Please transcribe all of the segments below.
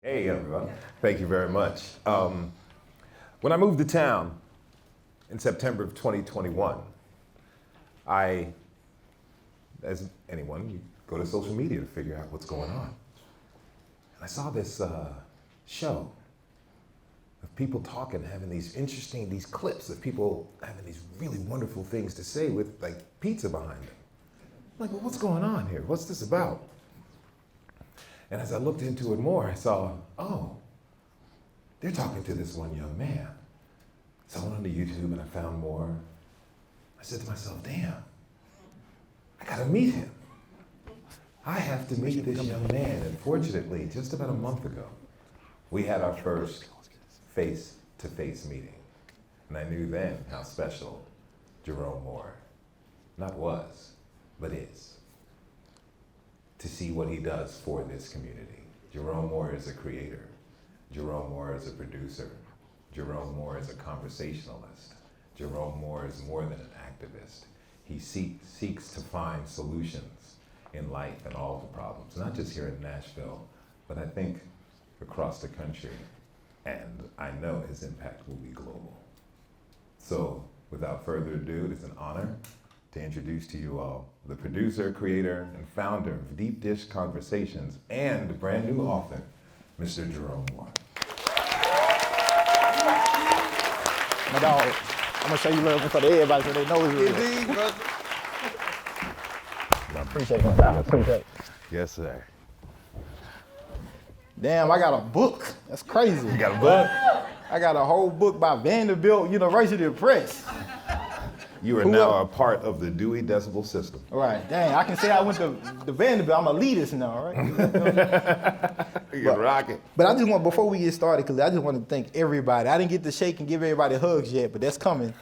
Hey everyone, thank you very much. When I moved to town in September of 2021, as anyone, you go to social media to figure out what's going on. And I saw this show of people talking, having these clips of people having these really wonderful things to say with like pizza behind them. I'm like, well, what's going on here? What's this about? And as I looked into it more, I saw, oh, they're talking to this one young man. So I went onto YouTube and I found more. I said to myself, damn, I gotta meet him. I have to meet this young man. And fortunately, just about a month ago, we had our first face-to-face meeting. And I knew then how special Jerome Moore not was, but is, to see what he does for this community. Jerome Moore is a creator. Jerome Moore is a producer. Jerome Moore is a conversationalist. Jerome Moore is more than an activist. He seeks to find solutions in life and all the problems, not just here in Nashville, but I think across the country. And I know his impact will be global. So without further ado, it's an honor to introduce to you all the producer, creator, and founder of Deep Dish Conversations and brand new author, Mr. Jerome Moore. My dog, I'm gonna show you love for everybody so they know it's real. Indeed, brother. I appreciate it, my dog. I appreciate it. Yes, sir. Damn, I got a book. That's crazy. You got a book? I got a whole book by Vanderbilt University Press. You are now a part of the Dewey Decibel System. Right, dang, I can say I went to Vanderbilt. I'm a elitist now, right? You're rocking. But I just want, before we get started, Khalil, I just want to thank everybody. I didn't get to shake and give everybody hugs yet, but that's coming.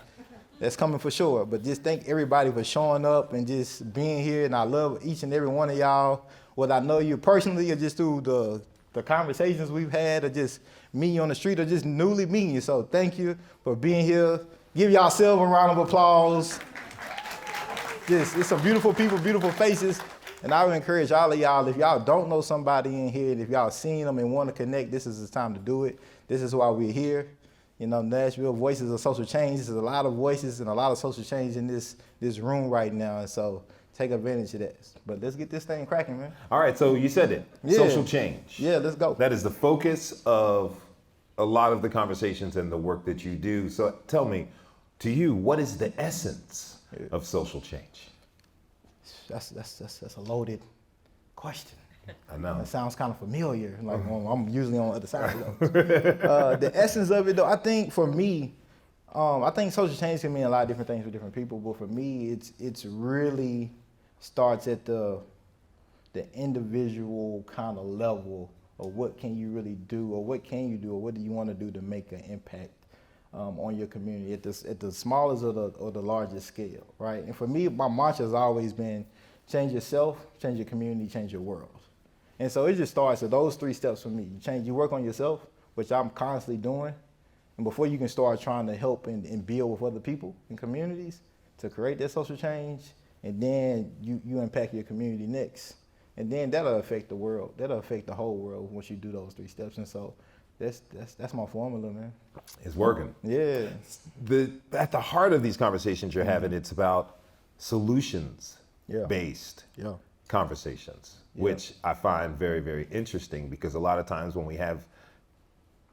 That's coming for sure. But just thank everybody for showing up and just being here. And I love each and every one of y'all, whether I know you personally or just through the conversations we've had or just meeting you on the street or just newly meeting you. So thank you for being here. Give yourself a round of applause. It's some beautiful people, beautiful faces. And I would encourage all of y'all, if y'all don't know somebody in here, and if y'all seen them and want to connect, this is the time to do it. This is why we're here. You know, Nashville Voices of Social Change. There's a lot of voices and a lot of social change in this room right now. And so take advantage of that. But let's get this thing cracking, man. All right, so you said it, Yeah. Social change. Yeah, let's go. That is the focus of a lot of the conversations and the work that you do. So tell me, to you, what is the essence of social change? That's a loaded question. I know. That sounds kind of familiar. Like I'm usually on the other side of the essence of it, though, I think for me, I think social change can mean a lot of different things for different people. But for me, it's really starts at the individual kind of level of what can you really do, or what can you do, or what do you want to do to make an impact on your community at the smallest or the largest scale, right? And for me, my mantra has always been change yourself, change your community, change your world. And so it just starts at those three steps for me. You work on yourself, which I'm constantly doing. And before you can start trying to help and build with other people and communities to create that social change, and then you impact your community next. And then that'll affect the world. That'll affect the whole world once you do those three steps. And so that's my formula, man. It's working. Yeah. At the heart of these conversations you're having, it's about solutions-based conversations, which I find very, very interesting, because a lot of times when we have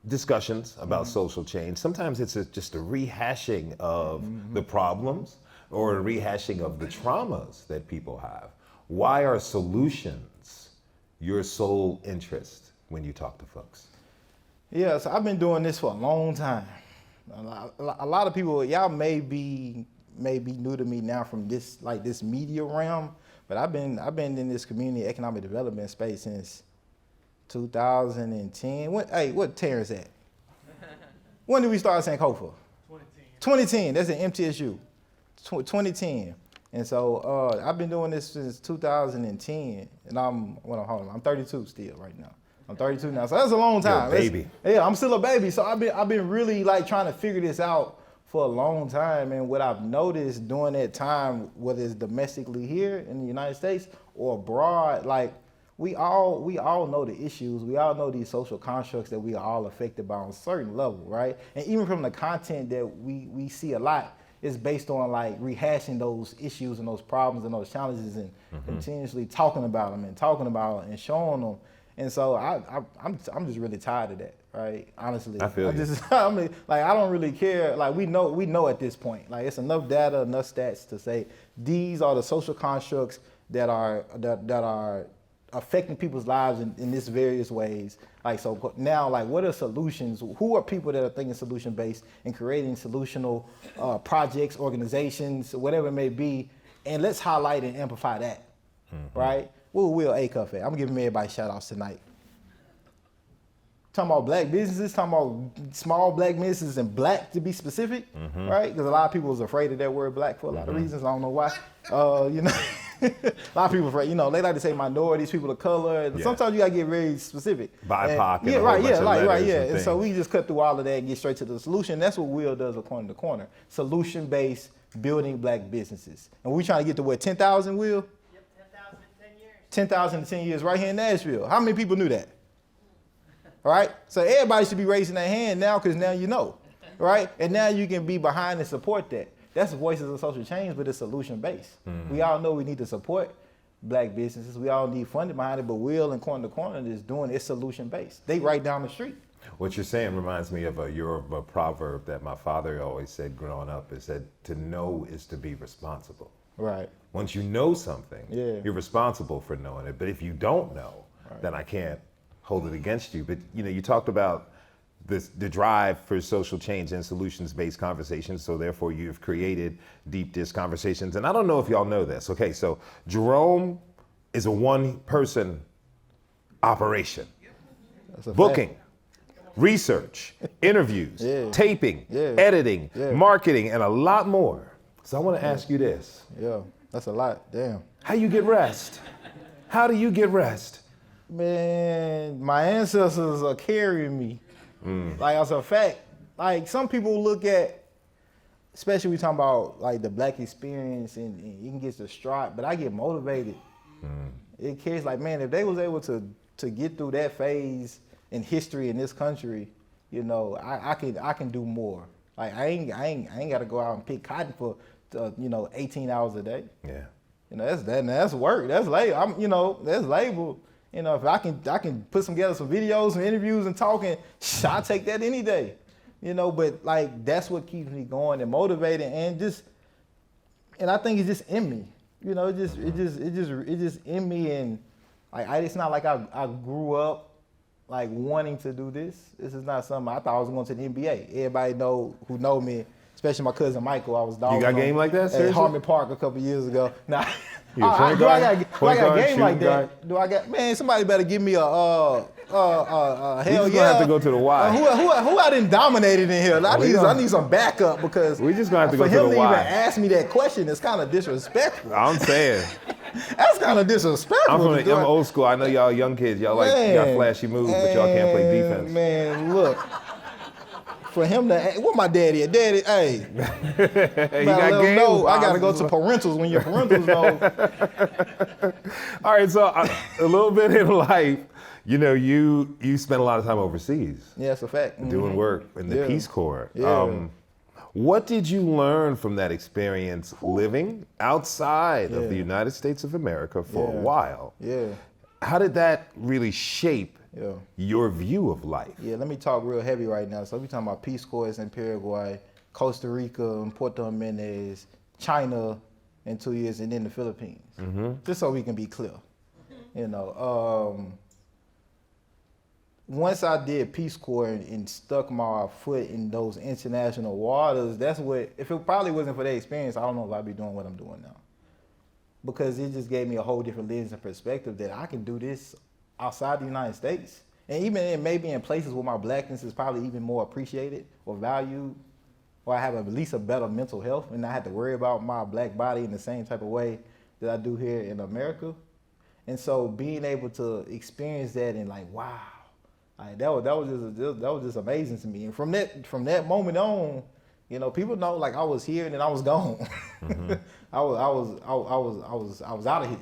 discussions about social change, sometimes it's just a rehashing of the problems or a rehashing of the traumas that people have. Why are solutions your sole interest when you talk to folks? Yeah, so I've been doing this for a long time. A lot of people, y'all may be new to me now from this media realm, but I've been in this community economic development space since 2010. What Terrence at? When did we start St. Kofa? 2010. That's at MTSU. 2010. And so I've been doing this since 2010, and I'm 32 still right now. I'm 32 now, so that's a long time. You're a baby. Yeah, I'm still a baby. So I've been really like trying to figure this out for a long time. And what I've noticed during that time, whether it's domestically here in the United States or abroad, like we all know the issues. We all know these social constructs that we are all affected by on a certain level, right? And even from the content that we see a lot, it's based on like rehashing those issues and those problems and those challenges and continuously talking about them and showing them. And so I'm just really tired of that, right? Honestly, I feel you. I mean, like I don't really care. Like we know at this point, like it's enough data, enough stats to say these are the social constructs that are affecting people's lives in this various ways. Like so now, like what are solutions? Who are people that are thinking solution based and creating solutional projects, organizations, whatever it may be, and let's highlight and amplify that, right? Where will A Cuff at? I'm giving everybody shout outs tonight. Talking about black businesses, talking about small black businesses and black to be specific, right? Because a lot of people was afraid of that word black for a lot of reasons. I don't know why. You know, a lot of people afraid. You know, they like to say minorities, people of color. And sometimes you gotta get very specific. BIPOC. And, yeah, right. Yeah, right. Yeah. And so we just cut through all of that and get straight to the solution. That's what Will does according to Corner. Solution-based building black businesses. And we trying to get to what, 10,000, Will? 10,000 in 10 years right here in Nashville. How many people knew that? All right? So everybody should be raising their hand now because now you know, right? And now you can be behind and support that. That's Voices of Social Change, but it's solution-based. We all know we need to support black businesses. We all need funding behind it, but Will and Corner to Corner is doing it solution-based. They right down the street. What you're saying reminds me of a Yoruba proverb that my father always said growing up, is that to know is to be responsible. Right. Once you know something, Yeah. you're responsible for knowing it. But if you don't know, then I can't hold it against you. But you know, you talked about the drive for social change and solutions-based conversations. So therefore, you've created Deep Dish Conversations. And I don't know if y'all know this. Okay, so Jerome is a one-person operation. That's a Booking, research, interviews, taping, editing, marketing, and a lot more. So I want to ask you this. Yeah, that's a lot. Damn. How you get rest? How do you get rest? Man, my ancestors are carrying me. Like, as a fact, like some people look at, especially we talking about like the black experience and you can get distraught, but I get motivated. It carries like, man, if they was able to get through that phase in history in this country, you know, I can do more. Like I ain't got to go out and pick cotton for 18 hours a day. Yeah. You know, that's work. That's labor. That's labor. You know, if I can put together some videos, some interviews, and talking, I'll take that any day. You know, but like that's what keeps me going and motivated, and I think it's just in me. You know, it just in me, and like it's not like I grew up like wanting to do this. This is not something I thought I was going to the NBA. Everybody who know me, especially my cousin Michael. I was dogging You got game like that? Seriously? At Harmon Park a couple years ago. Nah. You a point guard? Do I got game like guard? that? Do I got, man, somebody better give me a hell We just yeah. gonna have to go to the Y. Who I didn't dominate in here? I need some backup because We just gonna have to go to for him the to Y. even ask me that question is kind of disrespectful. I'm saying. That's kind of disrespectful. I'm old school. I know y'all young kids. Y'all got flashy moves, but y'all can't play defense. Man, look. For him to, what my daddy at? Daddy, hey. He got game. I got to go to parentals when your parentals know. All right, so a little bit in life, you know, you spent a lot of time overseas. Yeah, that's a fact. Doing work in the Peace Corps. Yeah. What did you learn from that experience living outside of the United States of America for a while? Yeah. How did that really shape your view of life? Yeah, let me talk real heavy right now. So we talking about Peace Corps in Paraguay, Costa Rica, and Puerto Jimenez, China in 2 years, and then the Philippines. Just so we can be clear. You know, once I did Peace Corps and stuck my foot in those international waters, that's what, if it probably wasn't for that experience, I don't know if I'd be doing what I'm doing now. Because it just gave me a whole different lens and perspective that I can do this outside the United States. And even maybe in places where my blackness is probably even more appreciated or valued, or I have at least a better mental health and not have to worry about my black body in the same type of way that I do here in America. And so being able to experience that and like, wow, like that was just amazing to me. And from that moment on, you know, people know like I was here and then I was gone. I was out of here.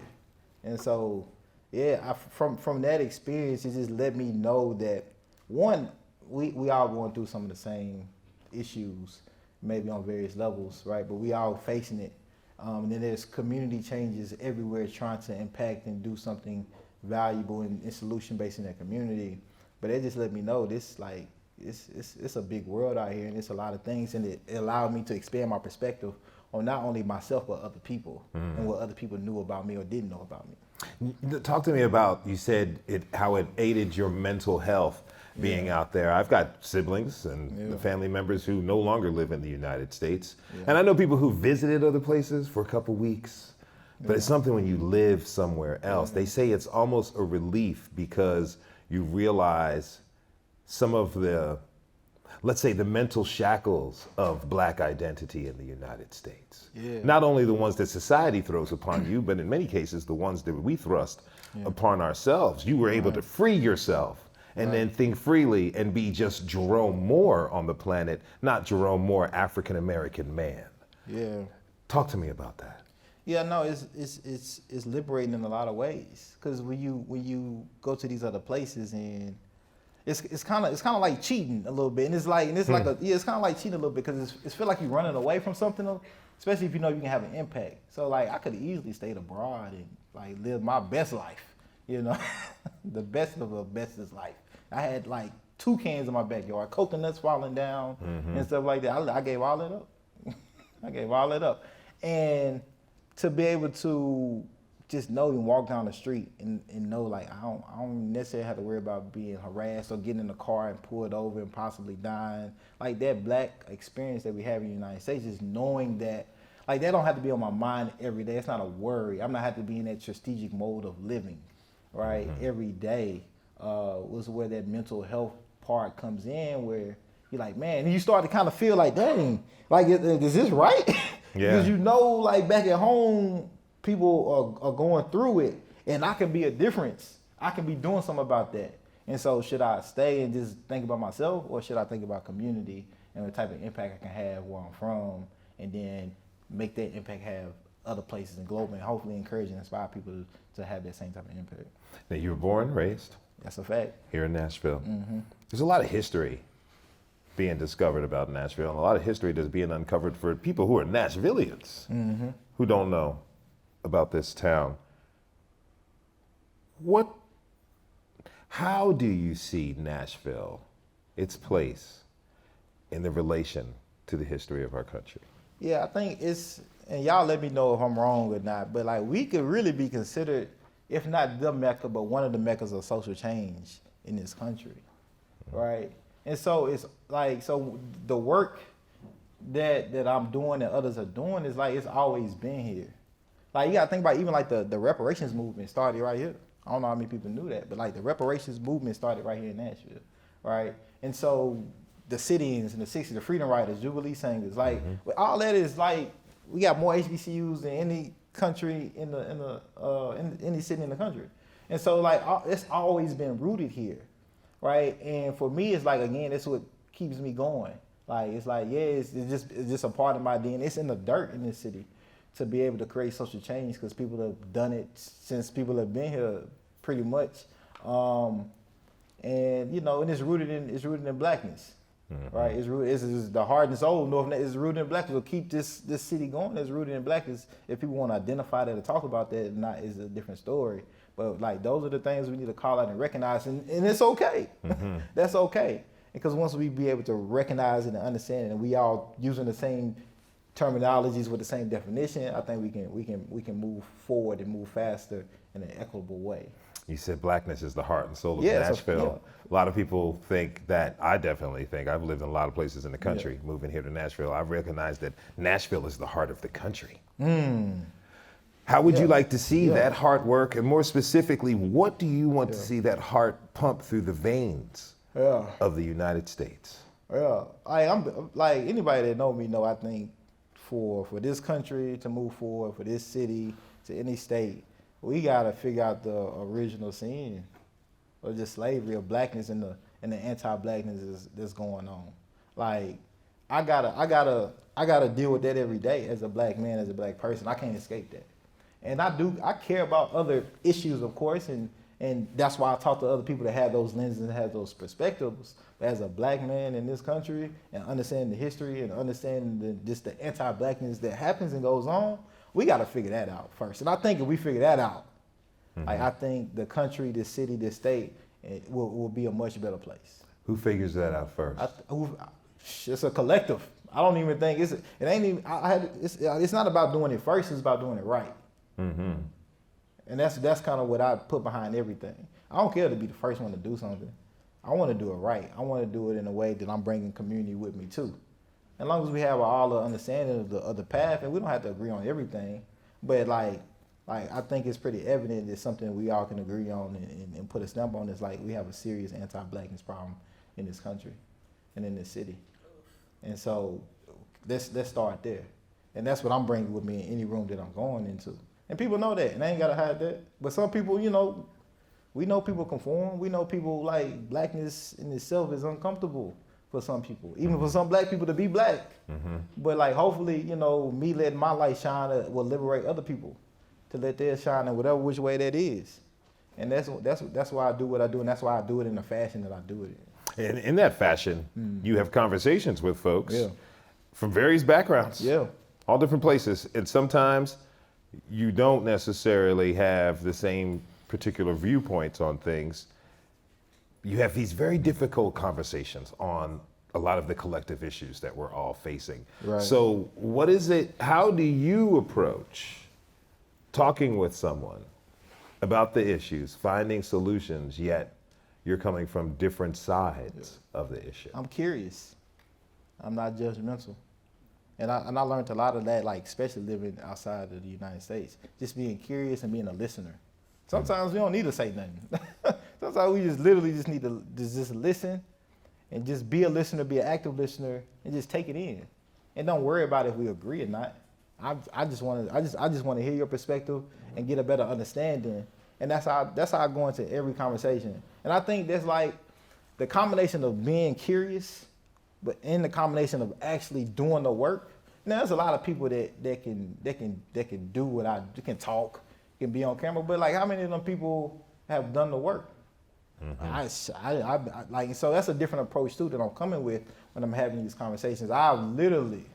And so yeah, from that experience, it just let me know that one, we all going through some of the same issues, maybe on various levels, right? But we all facing it. And then there's community changes everywhere trying to impact and do something valuable and solution based in that community. But it just let me know this like it's a big world out here and it's a lot of things, and it allowed me to expand my perspective on not only myself but other people and what other people knew about me or didn't know about me. Talk to me about, you said how it aided your mental health being out there. I've got siblings and family members who no longer live in the United States. And I know people who visited other places for a couple weeks, but it's something when you live somewhere else. They say it's almost a relief because you realize some of the, let's say, the mental shackles of Black identity in the United States. Not only the ones that society throws upon you, but in many cases, the ones that we thrust upon ourselves. You were able to free yourself and then think freely and be just Jerome Moore on the planet, not Jerome Moore, African-American man. Yeah. Talk to me about that. Yeah, no, it's liberating in a lot of ways. Because when you go to these other places and it's kind of like cheating a little bit, and it's kind of like cheating a little bit because it's feel like you're running away from something, especially if you know you can have an impact. So like I could have easily stayed abroad and like lived my best life, you know, the best of the bestest life. I had like toucans in my backyard, coconuts falling down and stuff like that. I gave all it up. I gave all it up, and to be able to just know and walk down the street and know like I don't necessarily have to worry about being harassed or getting in the car and pulled over and possibly dying. Like that Black experience that we have in the United States, just knowing that like that don't have to be on my mind every day. It's not a worry. I'm not have to be in that strategic mode of living, right? Every day was where that mental health part comes in, where you're like, man, and you start to kind of feel like, dang, like is this right? Because you know, like back at home, people are going through it, and I can be a difference. I can be doing something about that. And so should I stay and just think about myself, or should I think about community and the type of impact I can have where I'm from, and then make that impact have other places and globally, and hopefully encourage and inspire people to have that same type of impact. Now, you were born, raised? That's a fact. Here in Nashville. There's a lot of history being discovered about Nashville, and a lot of history that's being uncovered for people who are Nashvillians who don't know about this town. How do you see Nashville, its place in the relation to the history of our country? Yeah, I think and y'all let me know if I'm wrong or not, but like we could really be considered, if not the Mecca, but one of the Meccas of social change in this country, right? And so it's like, so the work that I'm doing and others are doing is like, it's always been here. Like you gotta think about even like the reparations movement started right here. I don't know how many people knew that, but like the reparations movement started right here in Nashville, right? And so the sit-ins in the 60s, the freedom riders, Jubilee singers, like all that is like, we got more HBCUs than any country in any city in the country. And so like it's always been rooted here, right? And for me, it's like, again, that's what keeps me going. Like it's like, yeah, it's just a part of my DNA. It's in the dirt in this city to be able to create social change, because people have done it since people have been here, pretty much. And you know, and it's rooted in Blackness, right? It's the heart and soul. North is rooted in Blackness. Will keep this city going. It's rooted in Blackness. If people want to identify that or talk about that, not is a different story. But like those are the things we need to call out and recognize, and it's okay. That's okay, because once we be able to recognize it and understand it, and we all using the same terminologies with the same definition, I think we can move forward and move faster in an equitable way. You said Blackness is the heart and soul of Nashville. A lot of people think that. I definitely think. I've lived in a lot of places in the country. Moving here to Nashville, I've recognized that Nashville is the heart of the country. How would you like to see that heart work? And more specifically, what do you want to see that heart pump through the veins of the United States? I'm like, anybody that know me know, I think for this country to move forward, for this city, to any state, we gotta figure out the original sin of just slavery, of Blackness and the anti-Blackness that's going on. Like I gotta deal with that every day as a Black man, as a Black person. I can't escape that. And I care about other issues, of course, and that's why I talk to other people that have those lenses and have those perspectives. As a black man in this country and understanding the history and understanding just the anti-blackness that happens and goes on, we got to figure that out first. And I think if we figure that out, like, I think the country, the city, the state will be a much better place. Who figures that out first? It's a collective. I don't even think it ain't even. It's not about doing it first. It's about doing it right. Mm-hmm. And that's kind of what I put behind everything. I don't care to be the first one to do something. I want to do it right. I want to do it in a way that I'm bringing community with me too. As long as we have all the understanding of the path, and we don't have to agree on everything, but like I think it's pretty evident that something we all can agree on and put a stamp on is like we have a serious anti-blackness problem in this country and in this city. And so let's start there. And that's what I'm bringing with me in any room that I'm going into. And people know that, and I ain't gotta hide that. But some people, you know, we know people conform. We know people like blackness in itself is uncomfortable for some people, even for some black people to be black. Mm-hmm. But like, hopefully, you know, me letting my light shine will liberate other people to let theirs shine in whatever which way that is. And that's why I do what I do, and that's why I do it in the fashion that I do it in. And in that fashion, you have conversations with folks from various backgrounds, all different places, and sometimes you don't necessarily have the same particular viewpoints on things. You have these very difficult conversations on a lot of the collective issues that we're all facing. Right. So what is it, how do you approach talking with someone about the issues, finding solutions, yet you're coming from different sides of the issue? I'm curious. I'm not judgmental. And I learned a lot of that, like, especially living outside of the United States, just being curious and being a listener. Sometimes we don't need to say nothing. Sometimes we just literally just need to just listen and just be a listener, be an active listener, and just take it in. And don't worry about if we agree or not. I just want to hear your perspective and get a better understanding. And that's how I go into every conversation. And I think that's like the combination of being curious, but in the combination of actually doing the work. Now, there's a lot of people that can do what I can talk, can be on camera, but like, how many of them people have done the work? Mm-hmm. Like, so that's a different approach too that I'm coming with when I'm having these conversations. I've literally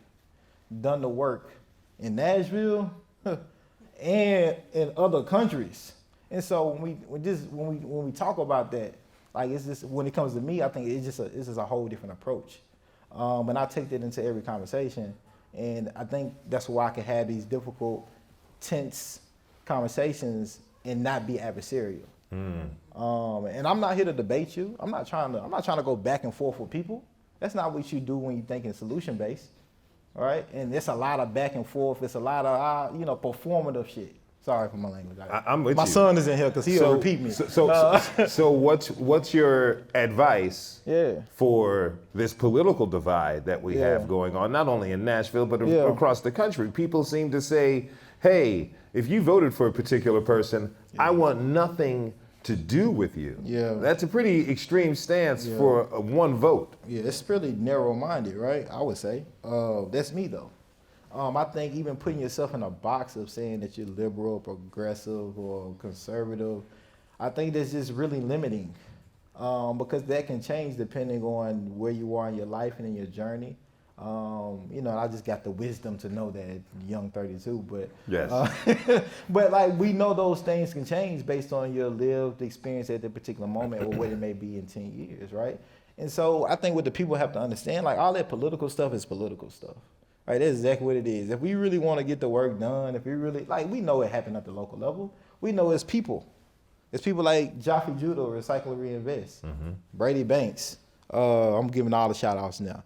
done the work in Nashville and in other countries. And so when we talk about that, like, it's just, when it comes to me, I think it's just a whole different approach. And I take that into every conversation. And I think that's why I can have these difficult, tense conversations and not be adversarial. And I'm not here to debate you. I'm not trying to go back and forth with people. That's not what you do when you're thinking solution based. All right? And it's a lot of back and forth. It's a lot of performative shit. Sorry for my language. I'm with my you. son is in here because he'll repeat me. So what's your advice for this political divide that we have going on, not only in Nashville, but across the country? People seem to say, hey, if you voted for a particular person, I want nothing to do with you. Yeah. That's a pretty extreme stance for one vote. Yeah, it's really narrow-minded, right? I would say. That's me, though. I think even putting yourself in a box of saying that you're liberal, progressive, or conservative, I think that's just really limiting, because that can change depending on where you are in your life and in your journey. I just got the wisdom to know that at young 32, but yes. But like, we know those things can change based on your lived experience at that particular moment or what it may be in 10 years, right? And so I think what the people have to understand, like, all that political stuff is political stuff. Right, that's exactly what it is. If we really want to get the work done, if we really, like, we know it happened at the local level. We know it's people. It's people like Jaffe Judah, Recycle Reinvest, Brady Banks. I'm giving all the shout outs now.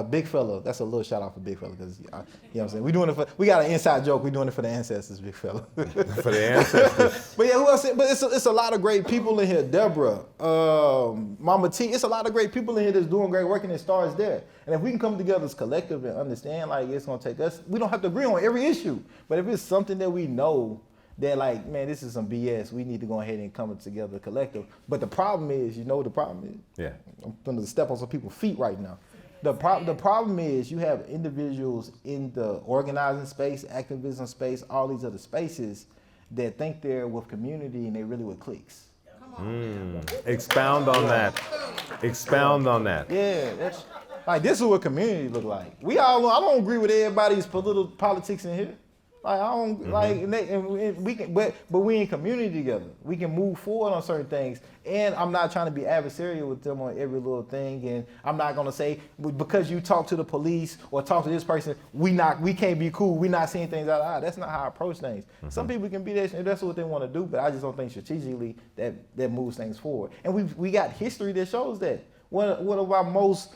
Big Fella, that's a little shout out for Big Fella, because you know what I'm saying. We got an inside joke. We're doing it for the ancestors, Big Fella. For the ancestors. But yeah, who else? But it's a lot of great people in here. Deborah, Mama T. It's a lot of great people in here that's doing great work, and it starts there. And if we can come together as collective and understand, like, it's gonna take us. We don't have to agree on every issue, but if it's something that we know that, like, man, this is some BS, we need to go ahead and come together collective. But the problem is, the problem is? Yeah. I'm gonna step on some people's feet right now. The problem is you have individuals in the organizing space, activism space, all these other spaces that think they're with community and they really with cliques. Expound on that. Expound on that. Yeah, that's like this is what community look like. I don't agree with everybody's politics in here. Like I don't like, and we can, but we in community together. We can move forward on certain things. And I'm not trying to be adversarial with them on every little thing. And I'm not gonna say because you talk to the police or talk to this person, we can't be cool. We not seeing things out of eye. That's not how I approach things. Some people can be that, and that's what they want to do. But I just don't think strategically that moves things forward. And we got history that shows that. One of our most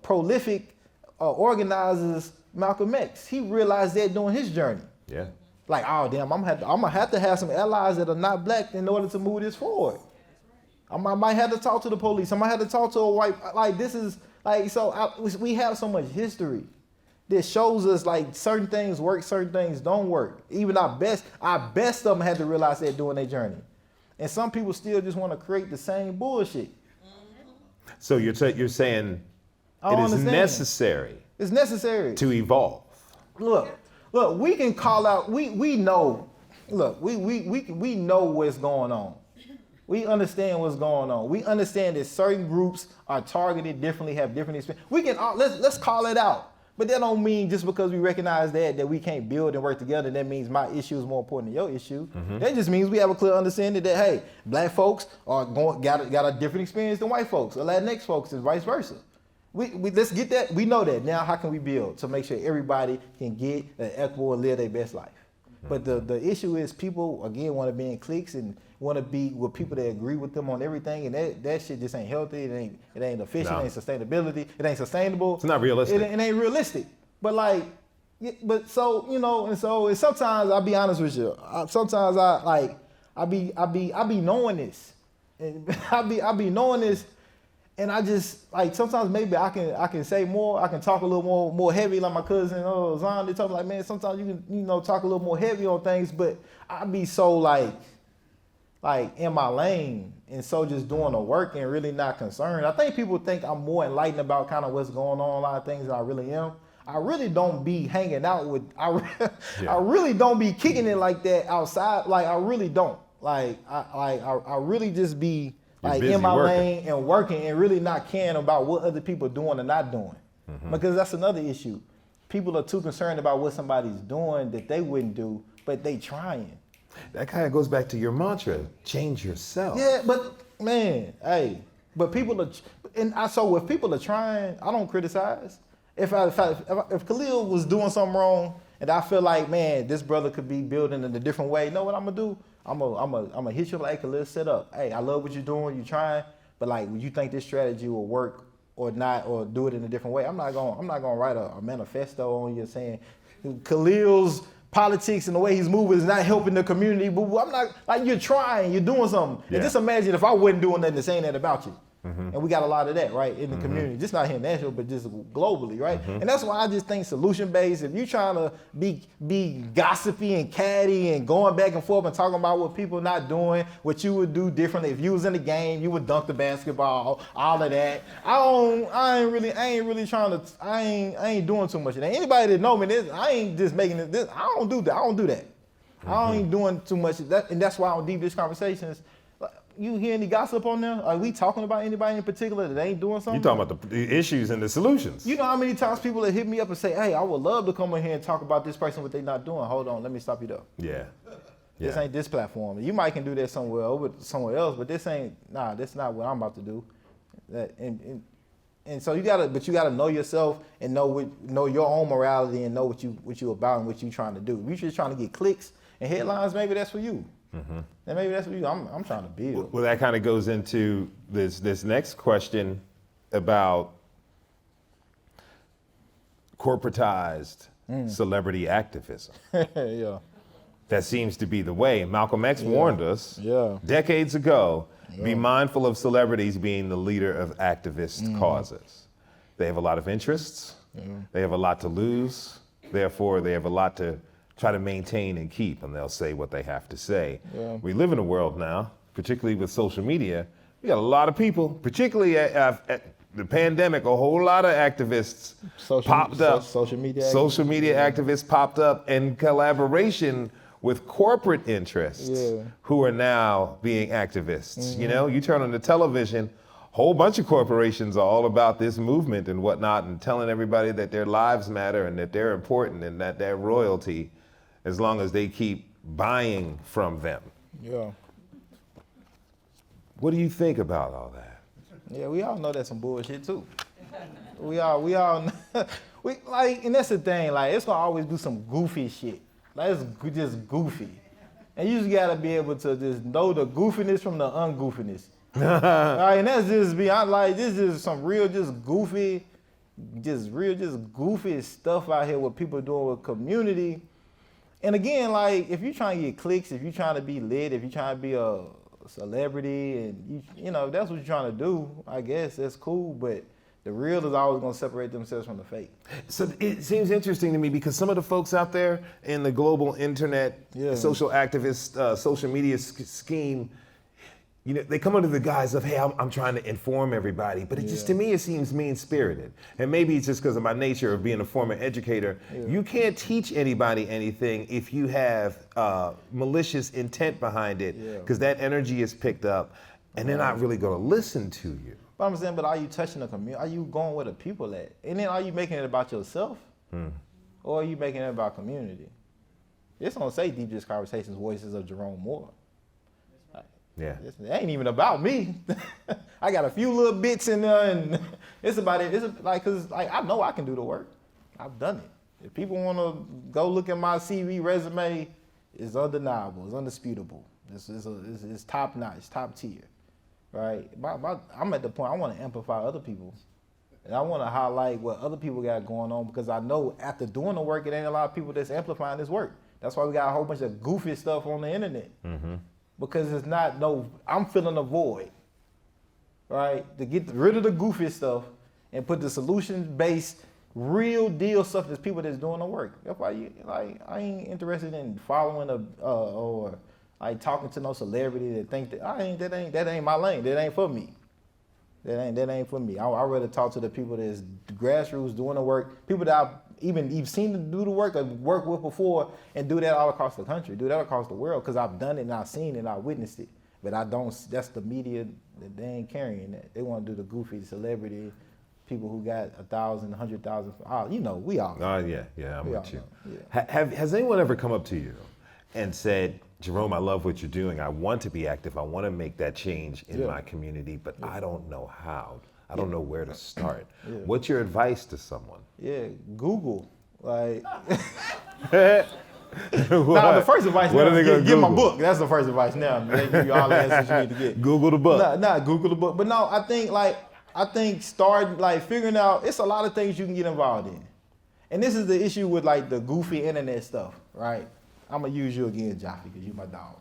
prolific organizers, Malcolm X, he realized that during his journey. Yeah. Like, oh damn, I'm gonna have to have some allies that are not black in order to move this forward. I might have to talk to the police. I might have to talk to a white. Like this is like we have so much history that shows us like certain things work, certain things don't work. Even our best of them had to realize that during their journey. And some people still just want to create the same bullshit. So you're saying it is necessary. It's necessary to evolve. Look, we can call out, we know, we know what's going on. We understand what's going on. We understand that certain groups are targeted differently, have different experiences. We can, let's call it out. But that don't mean just because we recognize that we can't build and work together, that means my issue is more important than your issue. That just means we have a clear understanding that, hey, black folks got a different experience than white folks, or Latinx folks, and vice versa. We let's get that. We know that. Now how can we build to make sure everybody can get an equitable and live their best life? But the issue is people, again, want to be in cliques and want to be with people that agree with them on everything, and that shit just ain't healthy. It ain't efficient. It ain't sustainability. It ain't sustainable. It's not realistic. It ain't realistic. But like, and sometimes I'll be honest with you. Sometimes I be knowing this, and I be knowing this. And I just like sometimes maybe I can say more. I can talk a little more heavy, like my cousin Zon. They talk like, man, sometimes you can talk a little more heavy on things, but I be so like in my lane and so just doing the work and really not concerned. I think people think I'm more enlightened about kind of what's going on, a lot of things than I really am. I really don't be hanging out with. I really don't be kicking it like that outside. Like I really don't. Like I really just be. Like in my lane and working and really not caring about what other people are doing or not doing. Because that's another issue. People are too concerned about what somebody's doing that they wouldn't do, but they trying. That kind of goes back to your mantra, change yourself. Yeah, but man, hey, but people are, so if people are trying, I don't criticize. If Khalil was doing something wrong and I feel like, man, this brother could be building in a different way, you know what I'm gonna do? I'm gonna hit you like, Khalil, set up. Hey, I love what you're doing, you're trying, but like, you think this strategy will work or not, or do it in a different way? I'm not gonna write a manifesto on you saying Khalil's politics and the way he's moving is not helping the community. But I'm not, like, you're trying, you're doing something. Yeah. And just imagine if I wasn't doing nothing to saying that about you. And we got a lot of that, right, in the community, just not here in Nashville, but just globally, right? And that's why I just think solution-based, if you're trying to be gossipy and catty and going back and forth and talking about what people not doing, what you would do differently. If you was in the game, you would dunk the basketball, all of that. I ain't really trying to, I ain't doing too much of that. Anybody that know me, I ain't just making this, I don't do that. I ain't doing too much of that, and that's why on Deep Dish Conversations, you hear any gossip on there? Are we talking about anybody in particular that ain't doing something? You're talking about the issues and the solutions. You know how many times people that hit me up and say, hey, I would love to come in here and talk about this person, what they not doing. Hold on, let me stop you though. Yeah. This ain't this platform. You might can do that somewhere else, but that's not what I'm about to do. And so you gotta know yourself and know your own morality and know what you about and what you trying to do. If you're just trying to get clicks and headlines, maybe that's for you. And maybe that's what I'm trying to build. Well, that kind of goes into this next question about corporatized celebrity activism. Yeah. That seems to be the way. Malcolm X warned us decades ago, be mindful of celebrities being the leader of activist causes. They have a lot of interests. They have a lot to lose. Therefore, they have a lot to try to maintain and keep, and they'll say what they have to say. Yeah. We live in a world now, particularly with social media, we got a lot of people, particularly the pandemic, a whole lot of activists popped up. Social media Activists popped up in collaboration with corporate interests who are now being activists. You know, you turn on the television, whole bunch of corporations are all about this movement and whatnot and telling everybody that their lives matter and that they're important and that they're royalty as long as they keep buying from them. Yeah. What do you think about all that? Yeah, we all know that's some bullshit too. We all like, and that's the thing, like it's gonna always do some goofy shit. Like it's just goofy. And you just gotta be able to just know the goofiness from the ungoofiness. All right, and that's just beyond, like, this is some real just goofy stuff out here what people doing with community. And again, like, if you're trying to get clicks, if you're trying to be lit, if you're trying to be a celebrity, and you know, if that's what you're trying to do, I guess that's cool, but the real is always gonna separate themselves from the fake. So it seems interesting to me because some of the folks out there in the global internet, social activist, social media scheme, you know, they come under the guise of, hey, I'm trying to inform everybody, but it just, to me, it seems mean-spirited. And maybe it's just because of my nature of being a former educator. You can't teach anybody anything if you have malicious intent behind it, because that energy is picked up, and they're not really gonna listen to you. But I'm saying, but are you touching the community? Are you going where the people at? And then are you making it about yourself? Or are you making it about community? It's gonna say Deep Dish Conversations, Voices of Jerome Moore. Yeah. It ain't even about me. I got a few little bits in there, and it's about it. It's like, cause like I know I can do the work. I've done it. If people want to go look at my CV resume, it's undeniable. It's undisputable. It's top notch, top tier, right? I'm at the point I want to amplify other people, and I want to highlight what other people got going on, because I know after doing the work, it ain't a lot of people that's amplifying this work. That's why we got a whole bunch of goofy stuff on the internet. Because it's not I'm filling a void, right? To get rid of the goofy stuff and put the solutions-based, real deal stuff that's people that's doing the work. That's why I ain't interested in following or like talking to no celebrity that think that ain't my lane. That ain't for me. That ain't for me. I'd rather talk to the people that's grassroots doing the work, people that I've even seen them do the work or worked with before, and do that all across the country, do that across the world, because I've done it and I've seen it and I've witnessed it. But that's the media, that they ain't carrying that. They want to do the goofy celebrity, people who got 1,000, 100,000, you know, we all know. Yeah, I'm with you. Yeah. Has anyone ever come up to you and said, Jerome, I love what you're doing. I want to be active. I want to make that change in my community, but I don't know how. I don't know where to start. What's your advice to someone? Google. Like, the first advice is get my book. That's the first advice now. They give you all the answers you need to get. Google the book. Not Google the book. But no, I think start like figuring out, it's a lot of things you can get involved in. And this is the issue with like the goofy internet stuff, right? I'm gonna use you again, Jaffe, because you my dog.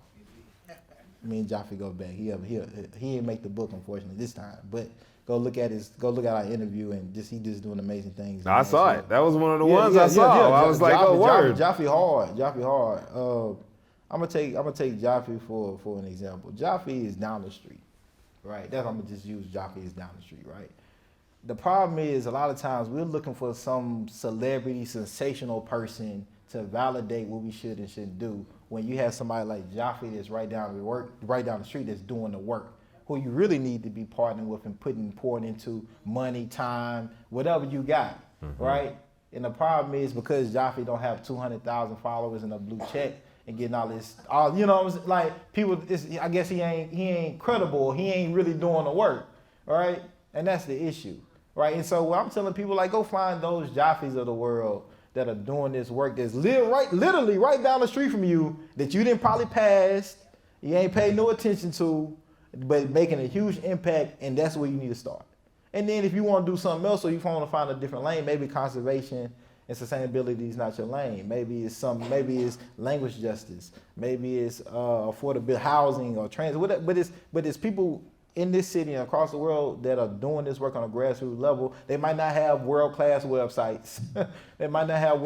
Me and Jaffe go back. He didn't make the book, unfortunately, this time. But go look at our interview, and he just doing amazing things. I saw it. That was one of the ones I saw. I was like, oh, word. Jaffe hard. I'm gonna take Jaffe for an example. Jaffe is down the street, right? I'm gonna just use Jaffe is down the street, right? The problem is a lot of times we're looking for some celebrity, sensational person to validate what we should and shouldn't do, when you have somebody like Jaffe that's right down the street that's doing the work, who you really need to be partnering with and pouring into money, time, whatever you got, right? And the problem is, because Jaffe don't have 200,000 followers and a blue check and getting all this, you know, like people, I guess he ain't credible. He ain't really doing the work, right? And that's the issue, right? And so what I'm telling people, like, go find those Jaffes of the world that are doing this work that's literally right down the street from you, that you didn't probably pass, you ain't paid no attention to, but making a huge impact, and that's where you need to start. And then if you want to do something else, or you want to find a different lane, maybe conservation and sustainability is not your lane. Maybe it's language justice. Maybe it's affordable housing or transit. Whatever. But it's people in this city and across the world that are doing this work on a grassroots level. They might not have world-class websites. They might not have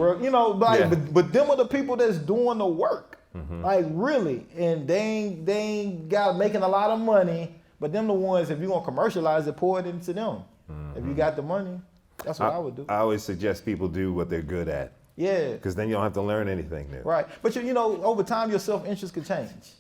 but them are the people that's doing the work. Like, really. And they ain't got making a lot of money, but them the ones, if you're gonna commercialize it, pour it into them. If you got the money, that's what I would do. I always suggest people do what they're good at. Yeah. Because then you don't have to learn anything new. Right. But you know, over time, your self-interest could change.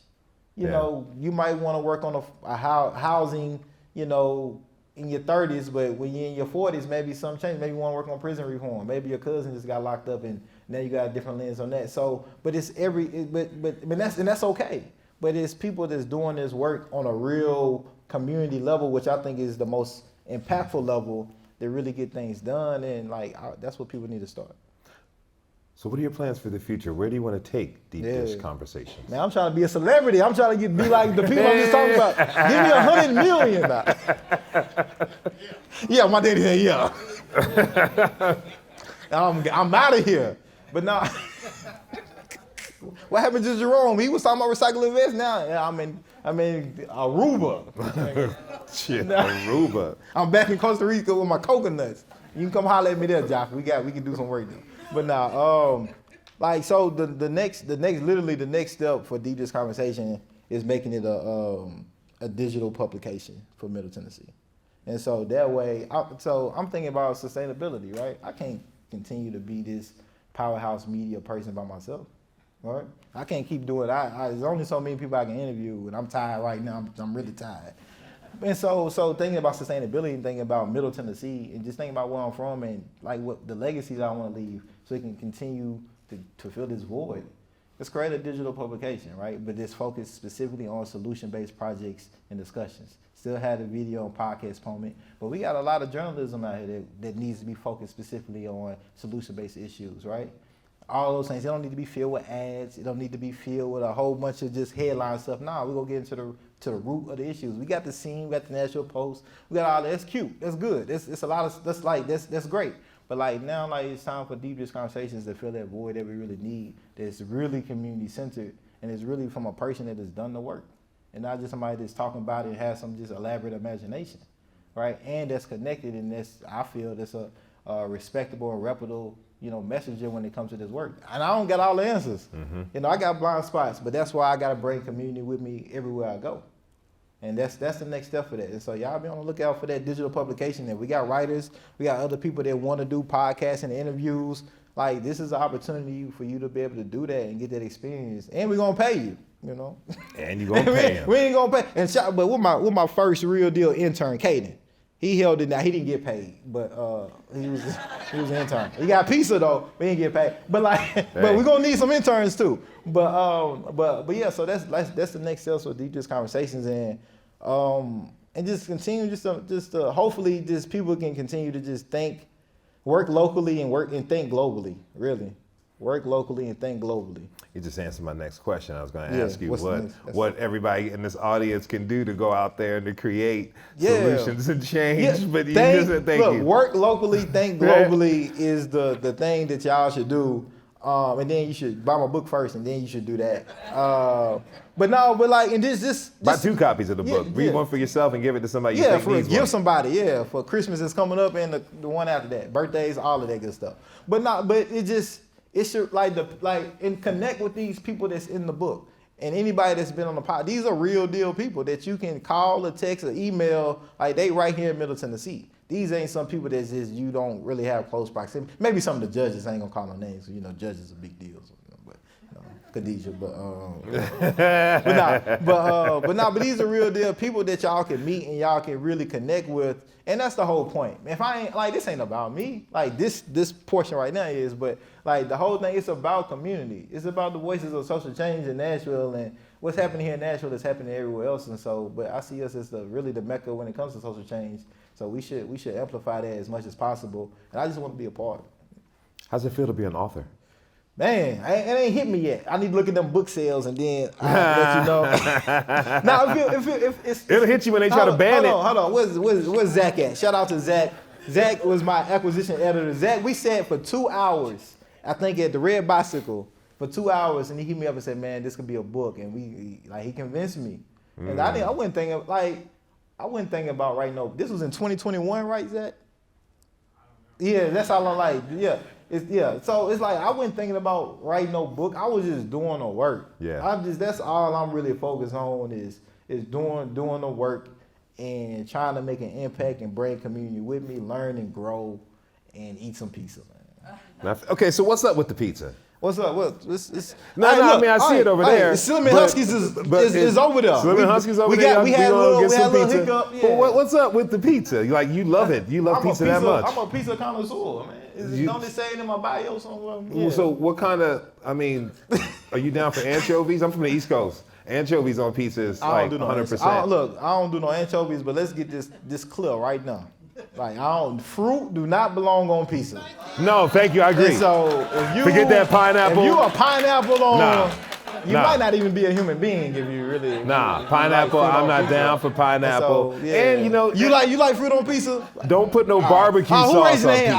You know, you might want to work on a housing, you know, in your 30s, but when you're in your 40s, maybe something changed. Maybe you want to work on prison reform. Maybe your cousin just got locked up and now you got a different lens on that. So, but it's that's okay. But it's people that's doing this work on a real community level, which I think is the most impactful level that really get things done. And that's what people need to start. So what are your plans for the future? Where do you want to take Deep Dish Conversations? Man, I'm trying to be a celebrity. I'm trying to be like the people I'm just talking about. Give me 100 million now. Yeah, my daddy said, yeah. I'm out of here. But now, what happened to Jerome? He was talking about recycling vests. Now I'm in Aruba. Shit, Aruba. I'm back in Costa Rica with my coconuts. You can come holler at me there, Josh. We can do some work there. But now, so the next step for Deep Dish Conversation is making it a digital publication for Middle Tennessee, and so that way, I'm thinking about sustainability, right? I can't continue to be this powerhouse media person by myself, right? I can't keep doing it. There's only so many people I can interview, and I'm tired right now. I'm really tired. And so thinking about sustainability and thinking about Middle Tennessee and just thinking about where I'm from and like what the legacies I want to leave so it can continue to fill this void. Let's create a digital publication, right? But this focused specifically on solution-based projects and discussions. Still had a video and podcast component, but we got a lot of journalism out here that needs to be focused specifically on solution-based issues, right? All those things, they don't need to be filled with ads. It don't need to be filled with a whole bunch of just headline stuff. Nah, we're going to get into the root of the issues. We got the scene, we got the Nashville Post, we got all that. That's cute, that's good. It's a lot of, that's great. But now it's time for Deep Dish Conversations to fill that void that we really need, that's really community-centered, and it's really from a person that has done the work, and not just somebody that's talking about it and has some just elaborate imagination, right? And that's connected, and I feel that's a respectable and reputable messenger when it comes to this work. And I don't got all the answers. Mm-hmm. I got blind spots, but that's why I got to bring community with me everywhere I go. And that's the next step for that. And so y'all be on the lookout for that digital publication. And we got writers, we got other people that want to do podcasts and interviews. Like, this is an opportunity for you to be able to do that and get that experience. And we're going to pay you, And you're going to pay him. We ain't going to pay. And but with my first real deal intern, Caden, he held it down. He didn't get paid, but he was an intern. He got pizza though, but he didn't get paid. But but we're gonna need some interns too. But yeah. So that's the next step for Deep Dish Conversations, and just continue just to hopefully just people can continue to just work locally and think globally. Really, work locally and think globally. You just answered my next question. I was going to ask you what everybody in this audience can do to go out there and to create solutions and change. Yeah. But you just said thank you. Work locally, think globally is the thing that y'all should do. And then you should buy my book first, and then you should do that. And this buy 2 copies of the book. Read one for yourself and give it to somebody you think needs give one. somebody. For Christmas is coming up, and the one after that, birthdays, all of that good stuff. It should and connect with these people that's in the book and anybody that's been on the pod. These are real deal people that you can call or text or email. Like, they right here in Middle Tennessee. These ain't some people that just you don't really have close proximity. Maybe some of the judges, I ain't gonna call no names. Judges are big deals. But Khadijah, but these are real deal people that y'all can meet and y'all can really connect with, and that's the whole point. If I ain't this ain't about me. This portion right now is, but the whole thing, it's about community. It's about the voices of social change in Nashville, and what's happening here in Nashville is happening everywhere else. And so, but I see us as really the mecca when it comes to social change. So we should amplify that as much as possible, and I just want to be a part. How's it feel to be an author? Man, it ain't hit me yet. I need to look at them book sales and then I'll let you know. Now, it'll hit you when they try to ban it. Hold on. Where's Zach at? Shout out to Zach. Zach was my acquisition editor. Zach, we sat for 2 hours, I think, at the Red Bicycle for 2 hours, and he hit me up and said, "Man, this could be a book," and he convinced me. And I wasn't thinking about writing no. This was in 2021, right, Zach? Yeah, that's how long. So it's I wasn't thinking about writing no book. I was just doing the work. Yeah. That's all I'm really focused on is doing the work and trying to make an impact and bring community with me, learn and grow, and eat some pizza, man. Okay, so what's up with the pizza? What's up? What? It's, No, I mean, I see it over there. Slim and Huskies is over there. Slim and Huskies over there. We had a little hiccup. Yeah. But what's up with the pizza? Like, you love it. You love pizza that much. I'm a pizza connoisseur, man. Don't it say it in my bio somewhere? Yeah. So what kind of, I mean, are you down for anchovies? I'm from the East Coast. Anchovies on pizza is like 100%. Look, I don't do no anchovies, but let's get this clear right now. Like, fruit do not belong on pizza. No, thank you, I agree. And so if you forget that pineapple. If you a pineapple on, you Nah. might not even be a human being if you really. Nah, pineapple. I'm not down for pineapple. And, so, yeah. And you know, you like fruit on pizza? Don't put no barbecue sauce on pizza.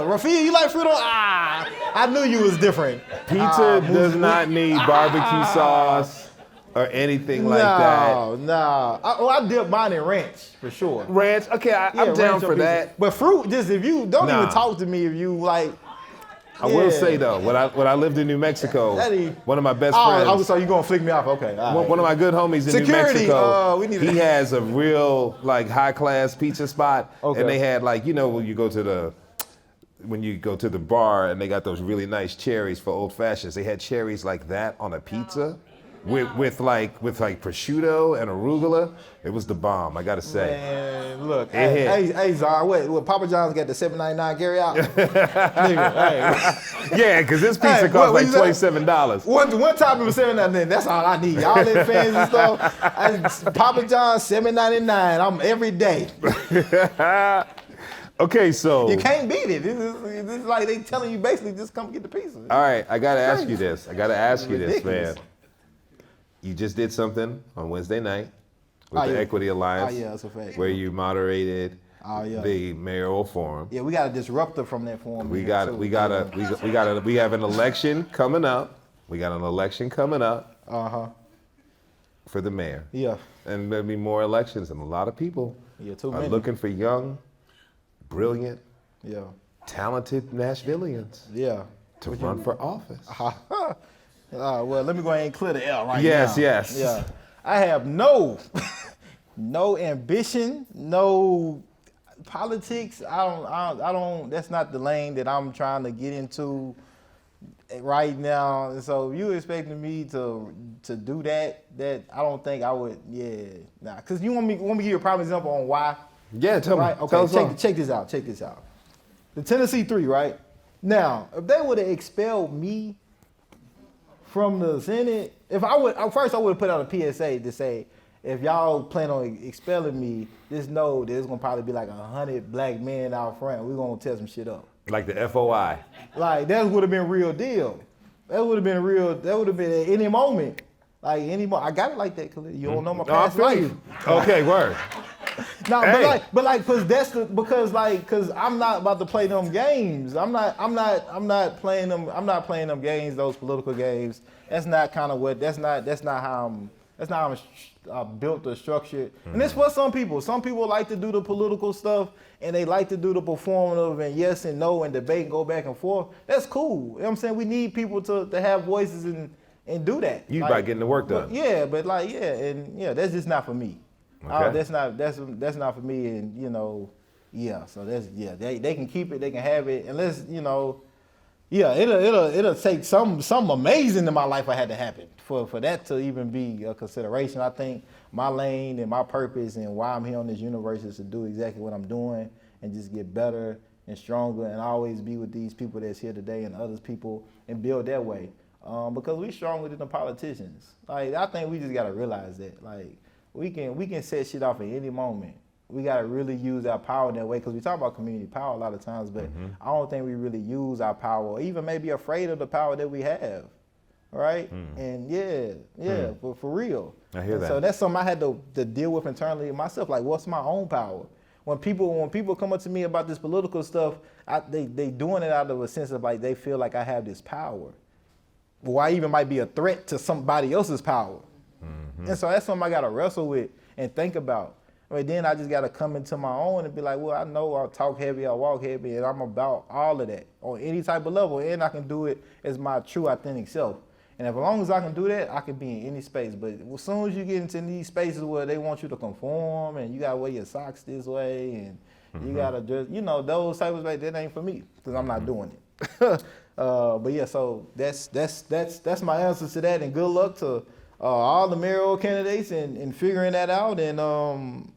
Rafia, you like fruit on? I knew you was different. Pizza does not need barbecue sauce or anything like that. No. I dip mine in ranch for sure. Ranch? Okay, I'm down for that. But fruit, just if you don't even talk to me if you like. I will say though, when I lived in New Mexico, one of my best friends. So you gonna flick me off? Okay. One of my good homies in New Mexico. He has a real like high class pizza spot, and they had like when you go to the bar and they got those really nice cherries for old fashions. They had cherries like that on a pizza. With like prosciutto and arugula, it was the bomb. I gotta say. Man, look, hey, Zara, what Papa John's got the $7.99 carry out? Nigga, hey. Yeah, because this pizza costs like $27. One time it was $7.99. That's all I need. All them fans and stuff. Papa John's $7.99. I'm every day. Okay, so you can't beat it. This is like they telling you basically just come get the pizza. All right, I gotta ask you this, man. You just did something on Wednesday night with the Equity Alliance, that's a fact. where you moderated the mayoral forum. Yeah, we got a disruptor from that forum. We have an election coming up. We got an election coming up. For the mayor. Yeah. And there'll be more elections, and a lot of people are looking for young, brilliant, talented Nashvillians. Yeah. To run for office. Well, let me go ahead and clear the air right now. Yes. Yeah. I have no ambition, no politics. I don't, that's not the lane that I'm trying to get into right now. And so if you expecting me to do that I don't think I would, Cause you want me to give you a prime example on why? Yeah, tell me. Okay, check this out. The Tennessee 3, right? Now, if they would have expelled me from the Senate, I would have put out a PSA to say, if y'all plan on expelling me, just know there's gonna probably be like 100 black men out front. We're gonna tear some shit up. Like the FOI. Like that would have been real deal. That would have been at any moment. Like I got it like that, Khalil. You don't know my past life. Okay, word. No, because I'm not about to play them games. I'm not playing them games, those political games. That's not how I'm built or structured. And it's for some people. Some people like to do the political stuff and they like to do the performative and yes and no and debate and go back and forth. That's cool. You know what I'm saying? We need people to have voices and do that. You about getting the work done. That's just not for me. Okay. That's not for me, and so they can keep it, they can have it, unless it'll take some amazing in my life I had to happen for that to even be a consideration. I think my lane and my purpose and why I'm here on this universe is to do exactly what I'm doing and just get better and stronger and always be with these people that's here today and others people and build that way. Because we stronger than the politicians. Like I think we just gotta realize that. Like we can set shit off at any moment. We gotta really use our power in that way because we talk about community power a lot of times, but I don't think we really use our power or even maybe afraid of the power that we have. Right? And for real. I hear that. So that's something I had to deal with internally myself. Like what's my own power? When people come up to me about this political stuff, they doing it out of a sense of like they feel like I have this power. Well, I even might be a threat to somebody else's power. And so that's something I got to wrestle with and think about. I mean, then I just got to come into my own and be like, well, I know I'll talk heavy, I'll walk heavy, and I'm about all of that on any type of level. And I can do it as my true authentic self. And as long as I can do that, I can be in any space. But as soon as you get into these spaces where they want you to conform and you gotta wear your socks this way and you gotta just, those types of space, that ain't for me because I'm not doing it. But yeah, so that's my answer to that. And good luck to all the mayoral candidates in figuring that out. And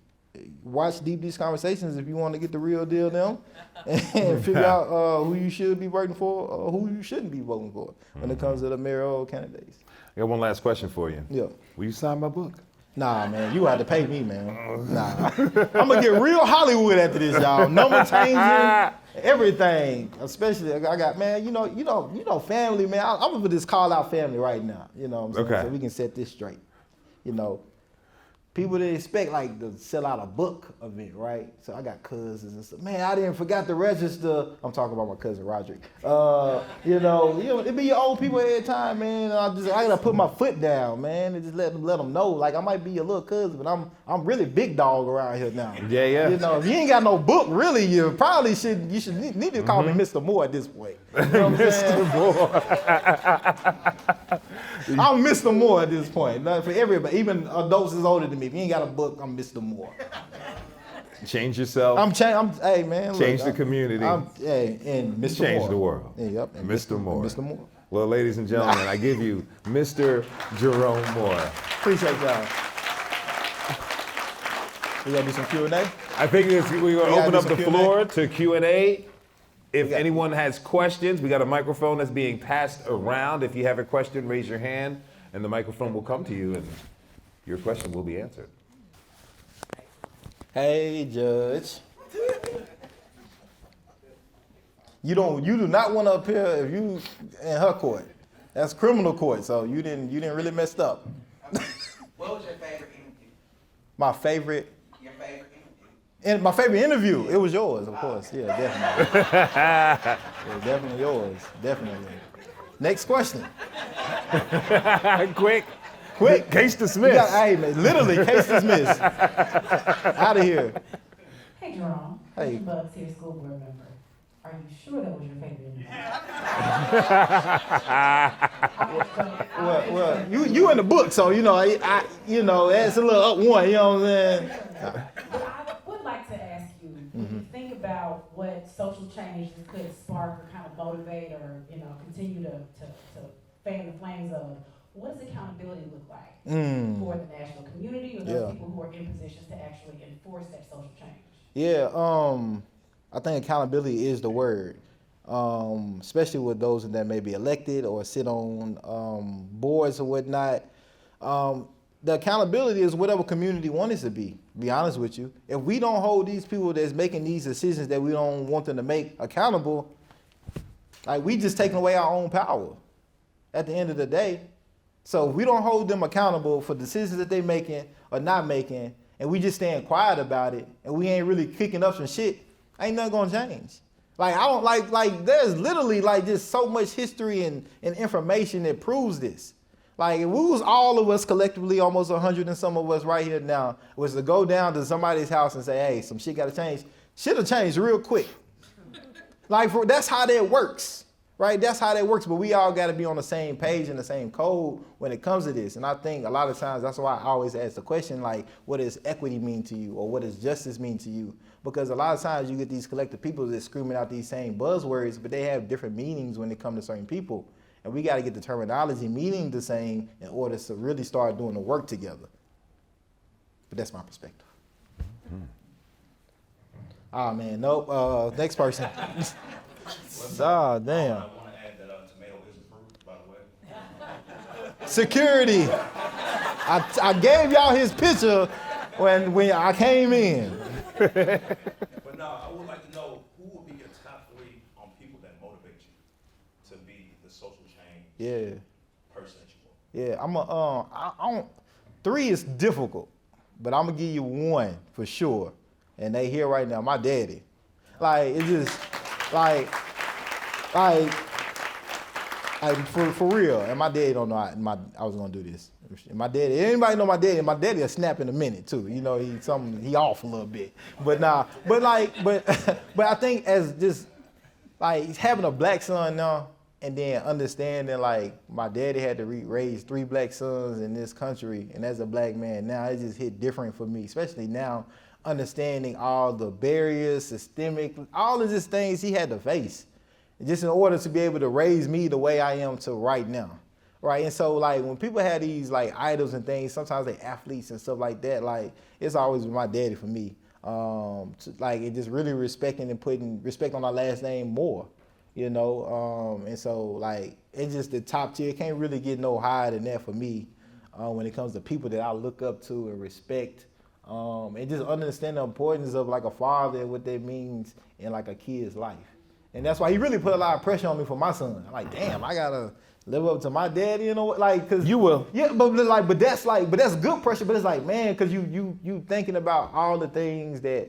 watch Deep Dish Conversations if you want to get the real deal them and figure out who you should be voting for or who you shouldn't be voting for when it comes to the mayoral candidates. I got one last question for you. Yeah. Will you sign my book? Nah, man, you have to pay me, man. Nah. I'm gonna get real Hollywood after this, y'all. Number changing, everything. Especially, I got, man, family, man. I'm gonna just call out family right now. You know what I'm saying? Okay. So we can set this straight. People didn't expect like to sell out a book event, right? So I got cousins and stuff. Man, I didn't forgot to register. I'm talking about my cousin Roderick. It be your old people every time, man. I gotta put my foot down, man, and just let them know. Like I might be your little cousin, but I'm really big dog around here now. Yeah. If you ain't got no book, really, you probably should need to call me Mr. Moore at this point. You know what I'm saying? Mr. Moore. I'm Mr. Moore at this point. Not for everybody, even adults is older than me. If you ain't got a book, I'm Mr. Moore. Change yourself. Hey man. Change the community. And Mr. Moore. Change the world. Yeah, yep. And Mr. Moore. Mr. Moore. Well, ladies and gentlemen, I give you Mr. Jerome Moore. Appreciate y'all. We gotta do some Q&A? I think we're going to open do up some the Q&A? floor to Q&A. If anyone has questions, we got a microphone that's being passed around. If you have a question, raise your hand, and the microphone will come to you, and your question will be answered. Hey, Judge. You do not want to appear if you in her court. That's criminal court, so you didn't really messed up. What was your favorite interview? My favorite. Your favorite interview? And my favorite interview, it was yours, of course. Yeah, definitely. It was definitely yours, definitely. Next question. Quick. Case You dismissed. hey, man, literally, case dismissed. Out of here. Hey, Jerome. Hey. Bugs here, school board member. Are you sure that was your favorite interview? Well, you in the book, so it's a little up one. You know what I'm saying? But I would like to ask you, when you think about what social change could spark or kind of motivate or continue to fan the flames of, what does accountability look like for the national community or those people who are in positions to actually enforce that social change? Yeah, I think accountability is the word, especially with those that may be elected or sit on boards or whatnot. The accountability is whatever community wants it to be honest with you. If we don't hold these people that's making these decisions that we don't want them to make accountable, like we just taking away our own power at the end of the day. So if we don't hold them accountable for decisions that they making or not making, and we just staying quiet about it, and we ain't really kicking up some shit, ain't nothing gonna change. Like I don't like there's literally like just so much history and information that proves this. Like if we was all of us collectively, almost 100 and some of us right here now, was to go down to somebody's house and say, hey, some shit gotta change, shit'll change real quick. That's how that works, right? That's how that works, but we all gotta be on the same page and the same code when it comes to this. And I think a lot of times that's why I always ask the question, like, what does equity mean to you? Or what does justice mean to you? Because a lot of times you get these collective people that screaming out these same buzzwords, but they have different meanings when it comes to certain people. And we got to get the terminology meaning the same in order to really start doing the work together. But that's my perspective. Ah, man, nope. Next person. Damn. I want to add that tomato is approved, by the way. Security. I gave y'all his picture when I came in. But now, I would like to know who would be your top 3 on people that motivate you to be the social change person that you are. Yeah, 3 is difficult, but I'm gonna give you 1 for sure. And they here right now, my daddy. Like, it's just, like for real. And my daddy don't know I was gonna do this. My daddy, anybody know my daddy will snap in a minute too. He off a little bit. But I think as just like having a black son now, and then understanding like my daddy had to raise 3 black sons in this country, and as a black man now it just hit different for me, especially now understanding all the barriers, systemic, all of these things he had to face just in order to be able to raise me the way I am to right now. Right, and so like when people have these like idols and things, sometimes they athletes and stuff like that, like it's always been my daddy for me. Like it just really respecting and putting respect on our last name more, you know. And so like it's just the top tier. It can't really get no higher than that for me when it comes to people that I look up to and respect. And just understand the importance of like a father and what that means in like a kid's life. And that's why he really put a lot of pressure on me for my son. I'm like, damn, I gotta live up to my daddy, you know, like, cause You will. yeah, but that's good pressure. But it's like, man, cause you thinking about all the things that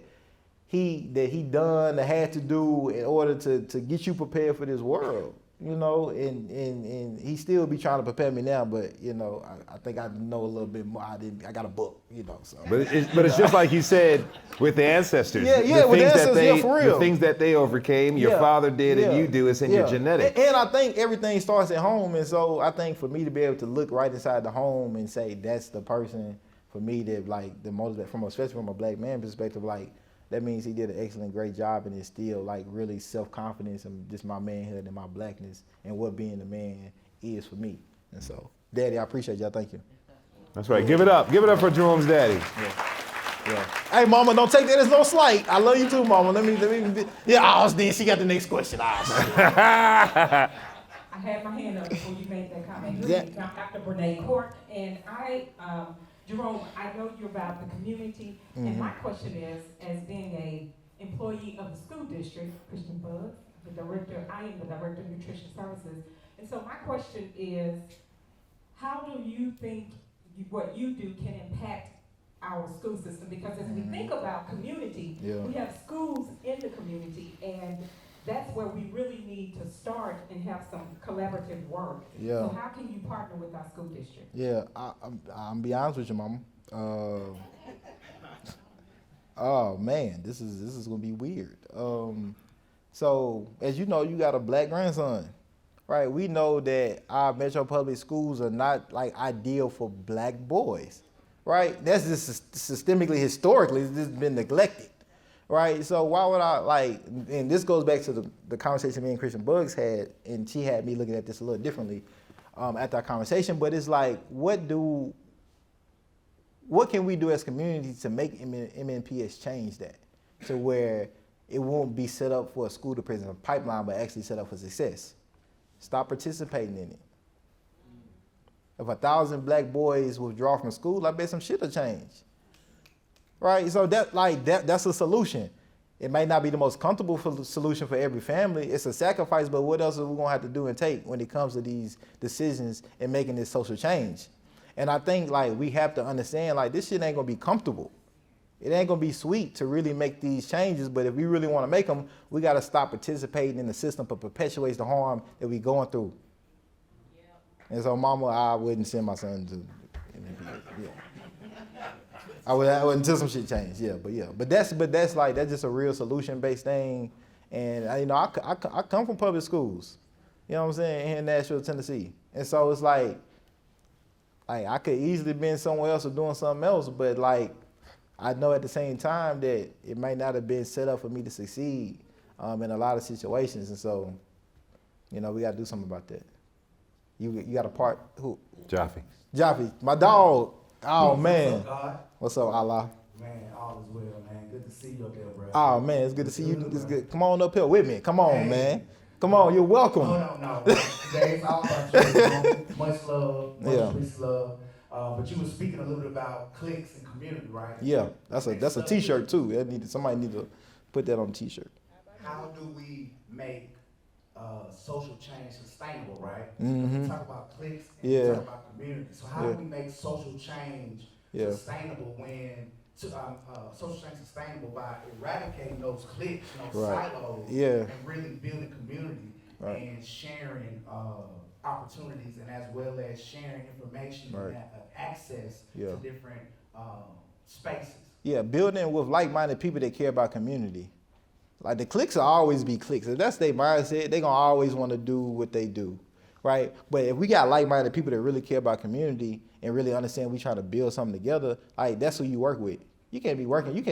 he done, that had to do in order to get you prepared for this world, you know, and he still be trying to prepare me now, but you know, I think I know a little bit more. I got a book, you know, so. But it's just like you said with the ancestors. Yeah, with the ancestors, yeah, for real. The things that they overcame, your father did, and you do. It's in your genetics. And I think everything starts at home, and so I think for me to be able to look right inside the home and say that's the person for me that like the motivate especially from a black man perspective, like that means he did an excellent, great job and instilled like really self-confidence and just my manhood and my blackness and what being a man is for me. And so, Daddy, I appreciate y'all. Thank you. That's right. Give it up. Give it up for Jerome's daddy. Yeah. Hey, Mama, don't take that as no slight. I love you too, Mama. Let me. Yeah, then she got the next question. I had my hand up before you made that comment. Yeah. I'm Dr. Brene Court, and Jerome, I know you're about the community, and my question is, as being a employee of the school district, Christian Bug, I am the director of nutrition services, and so my question is, how do you think what you do can impact our school system? Because as we think about community, we have schools in the community, and that's where we really need to start and have some collaborative work. Yeah. So how can you partner with our school district? Yeah, I'm be honest with you, Mama. Oh man, this is gonna be weird. So as you know, you got a black grandson, right? We know that our metro public schools are not like ideal for black boys, right? That's just systemically, historically, it's just been neglected. Right, so why would I like, and this goes back to the conversation me and Christian Bugs had, and she had me looking at this a little differently after our conversation, but it's like, what can we do as community to make MNPS change that to where it won't be set up for a school to present a pipeline, but actually set up for success? Stop participating in it. If 1,000 black boys withdraw from school, I bet some shit will change. Right, so that's a solution. It may not be the most comfortable solution for every family. It's a sacrifice, but what else are we gonna have to do and take when it comes to these decisions and making this social change? And I think like we have to understand like this shit ain't gonna be comfortable. It ain't gonna be sweet to really make these changes, but if we really wanna make them, we gotta stop participating in the system that perpetuates the harm that we going through. Yep. And so, Mama, I wouldn't send my son to MNPS. Yeah. I would until some shit changed, but that's just a real solution based thing, and I come from public schools, you know what I'm saying, here in Nashville, Tennessee, and so it's like I could easily been somewhere else or doing something else, but like I know at the same time that it might not have been set up for me to succeed in a lot of situations, and so we got to do something about that. You got a part who? Jaffe, my dog. Oh man. What's up, God? What's up, Allah? Man, all is well, man. Good to see you up there, bro. Oh man, it's good to see you. It's good. Come on up here with me. Come on, man. Come on, you're welcome. Oh, no. Today it's all about you. Much love, much peace, love. But you were speaking a little bit about cliques and community, right? Yeah, that's a T-shirt too. Somebody need to put that on a T-shirt. How do we make social change sustainable, right? Mm-hmm. We talk about cliques and we talk about community. So how do we make social change sustainable when social change sustainable by eradicating those cliques, silos, and really building community and sharing opportunities, and as well as sharing information and access to different spaces. Yeah, building with like-minded people that care about community. Like the cliques will always be cliques. If that's their mindset, they gonna always want to do what they do, right? But if we got like-minded people that really care about community and really understand we trying to build something together, like that's who you work with. You can't be working. You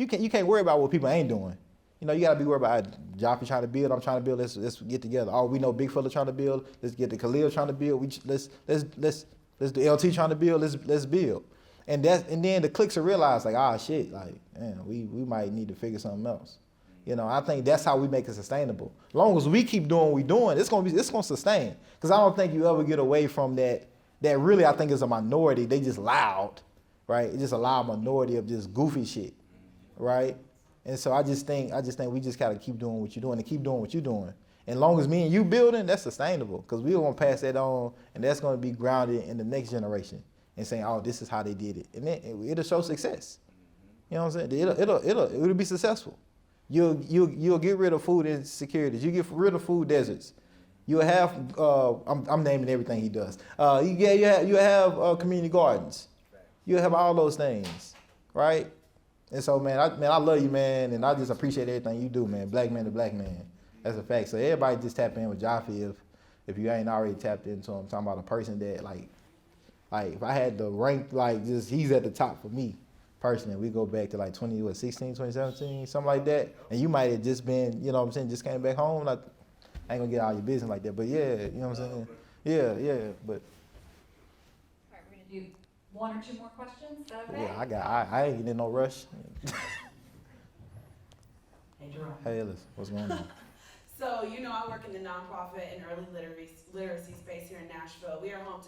can't worry about what people ain't doing. You know, you gotta be worried about Jaffe trying to build. I'm trying to build. Let's get together. Oh, we know Big Fella trying to build. Let's get the Khalil trying to build. Let's do LT trying to build. Let's build. And then the cliques will realize like, ah, shit, like, man, we might need to figure something else. You know, I think that's how we make it sustainable. As long as we keep doing what we're doing, it's gonna sustain. Because I don't think you ever get away from that. That really I think is a minority. They just loud, right? It's just a loud minority of just goofy shit, right? And so I just think we just gotta keep doing what you're doing and keep doing what you're doing. And as long as me and you building, that's sustainable. Because we're gonna pass that on, and that's gonna be grounded in the next generation and saying, oh, this is how they did it, and then it'll show success. You know what I'm saying? It'll be successful. You'll get rid of food insecurities. You get rid of food deserts. You'll have I'm naming everything he does. You have community gardens. You'll have all those things, right? And so, man, I love you, man, and I just appreciate everything you do, man. Black man to black man. That's a fact. So everybody just tap in with Jaffe if you ain't already tapped into him. I'm talking about a person that like if I had to rank, like just he's at the top for me personally. We go back to like 2017, something like that. And you might have just been, you know what I'm saying, just came back home. Like, I ain't gonna get all your business like that, but yeah, you know what I'm saying? Yeah, but. All right, we're gonna do one or two more questions, is that okay? Yeah, I ain't in no rush. Hey, Jerome. Hey, Ellis, what's going on? So, you know, I work in the nonprofit and early literacy space here in Nashville. We are home to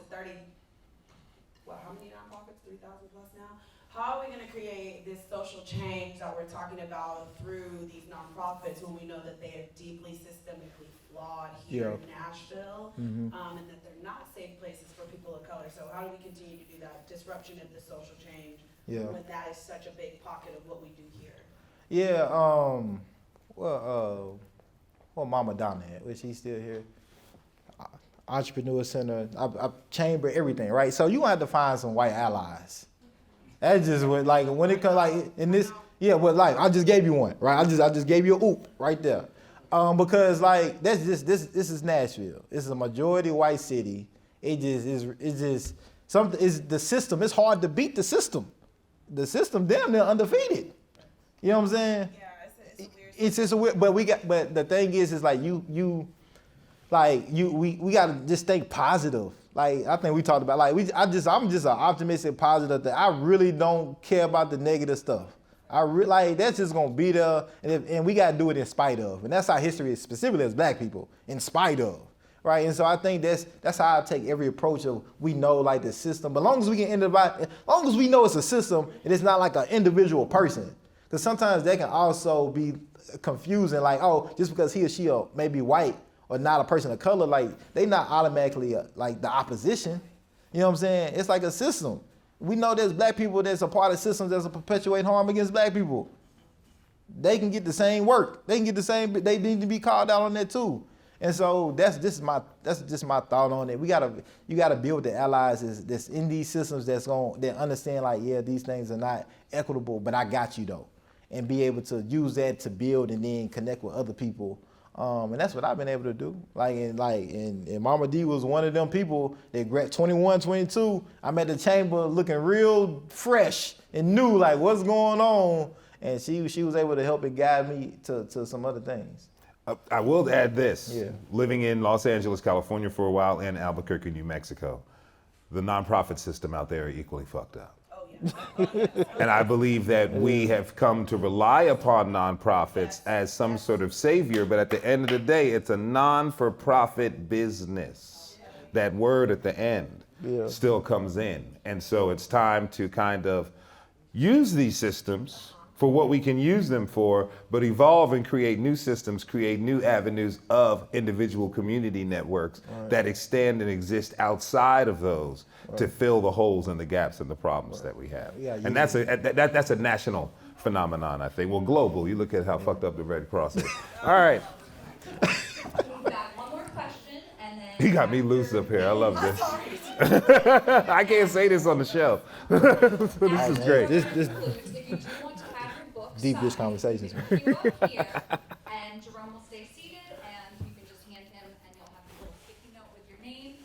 how many nonprofits? 3,000 plus now? How are we going to create this social change that we're talking about through these nonprofits when we know that they are deeply systemically flawed here in Nashville, and that they're not safe places for people of color? So how do we continue to do that disruption of the social change when that is such a big pocket of what we do here? Yeah, well, Mama Donna at? Was she still here? Entrepreneur Center, I chamber everything, right? So you gonna have to find some white allies. That's just what, like, when it comes, like, in this, but like, I just gave you one, right? I just gave you a oop right there. Because like, that's just, this is Nashville. This is a majority white city. It's just something, is the system, it's hard to beat the system. The system, damn near undefeated. You know what I'm saying? Yeah, it's a weird It's just a weird, but the thing is like we gotta just think positive. Like I think we talked about, like I'm just an optimistic, positive that I really don't care about the negative stuff. That's just gonna be there, and we gotta do it in spite of, and that's our history, specifically as black people, in spite of, right? And so I think that's how I take every approach of, we know like the system, but as long as we can as long as we know it's a system and it's not like an individual person, because sometimes that can also be confusing, like, oh, just because he or she may be white or not a person of color, like they not automatically like the opposition. You know what I'm saying? It's like a system. We know there's black people that's a part of systems that's perpetuate harm against black people. They can get the same work. They can get the same. They need to be called out on that too. And so that's just my thought on it. You gotta build the allies that's in these systems that understand, like, yeah, these things are not equitable, but I got you though, and be able to use that to build and then connect with other people. And that's what I've been able to do. And Mama D was one of them people that 21, 22, I'm at the chamber looking real fresh and new, like what's going on. And she was able to help and guide me to some other things. I will add this. Yeah. Living in Los Angeles, California for a while, and Albuquerque, New Mexico, the nonprofit system out there are equally fucked up. And I believe that we have come to rely upon nonprofits as some sort of savior, but at the end of the day, it's a non-for-profit business. That word at the end still comes in. And so it's time to kind of use these systems for what we can use them for, but evolve and create new systems, create new avenues of individual community networks that extend and exist outside of those to fill the holes and the gaps and the problems that we have. And that's a national phenomenon, I think. Well, global. You look at how fucked up the Red Cross is. All right. We've got one more question, and then He got me loose up here. I love this. I can't say this on the show. This is great. If you do want to have your book Deep Dish Conversations, man. You up here, and Jerome will stay seated, and you can just hand him, and you'll have a little sticky note with your name.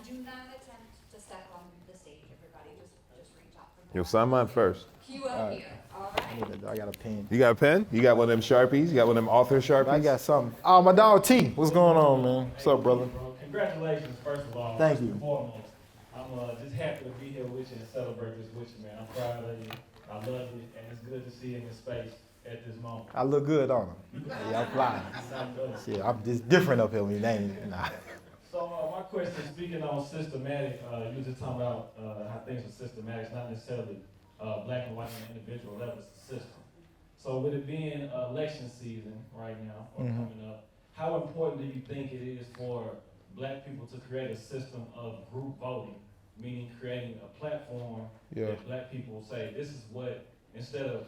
Do not attempt to step on the stage, everybody. Just reach out for You'll sign mine first. You up here, all right? I got a pen. You got a pen? You got one of them Sharpies? You got one of them author Sharpies? I got something. Oh, my dog T. What's going on, man? What's up, brother? Congratulations, first of all. Thank first you. And foremost, I'm just happy to be here with you and celebrate this with you, man. I'm proud of you. I love you, and it's good to see you in this space at this moment. I look good on him. Yeah, I'm flying. Shit, I'm just different up here when you name it. Nah. So my question, speaking on systematic, you were just talking about how things are systematic. It's not necessarily black and white on an individual level, it's the system. So with it being election season right now, or coming up, how important do you think it is for black people to create a system of group voting, meaning creating a platform that black people say, this is what, instead of,